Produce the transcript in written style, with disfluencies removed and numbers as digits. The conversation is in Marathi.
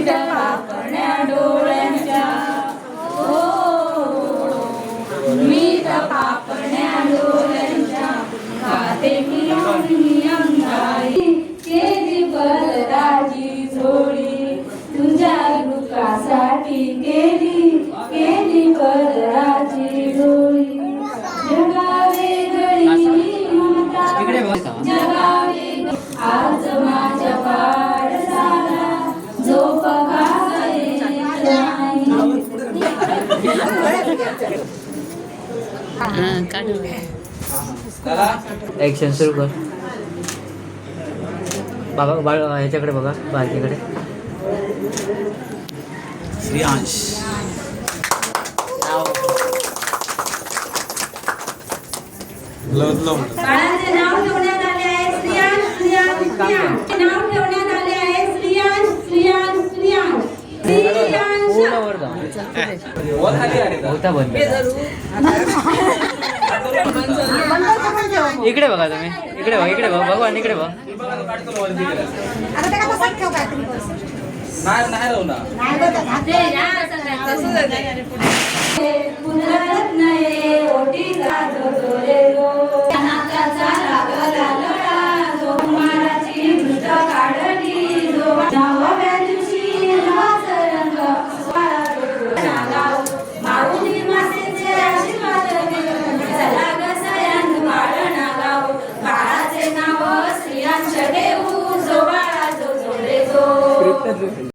मीठ पापण्या डोळ्यांच्या हो मीठ पापण्या डोळ्यांच्या खाते मी अंगाई केली बलराची झोळी तुझ्या दुःखासाठी केली बलराची झोळी जगावे गळी ममता जगावे आज माझ्या पाडसाला झोप ऍक्शन सुरू कर. बाबा बाळ ह्याच्याकडे बघा बालकीकडे. श्रेयांश बाळाचे नाव ठेवण्यात आले आहे श्रेयांश श्रेयांश श्रेयांश नाव ठेवण्यात आले आहे श्रेयांश श्रेयांश श्रेयांश श्रेयांश होता बंद. इकडे बघा तुम्ही इकडे बघा भगवान इकडे बघा. बाळाचे नाव श्रेयांश देऊ जो बाळा जो जो रे जो.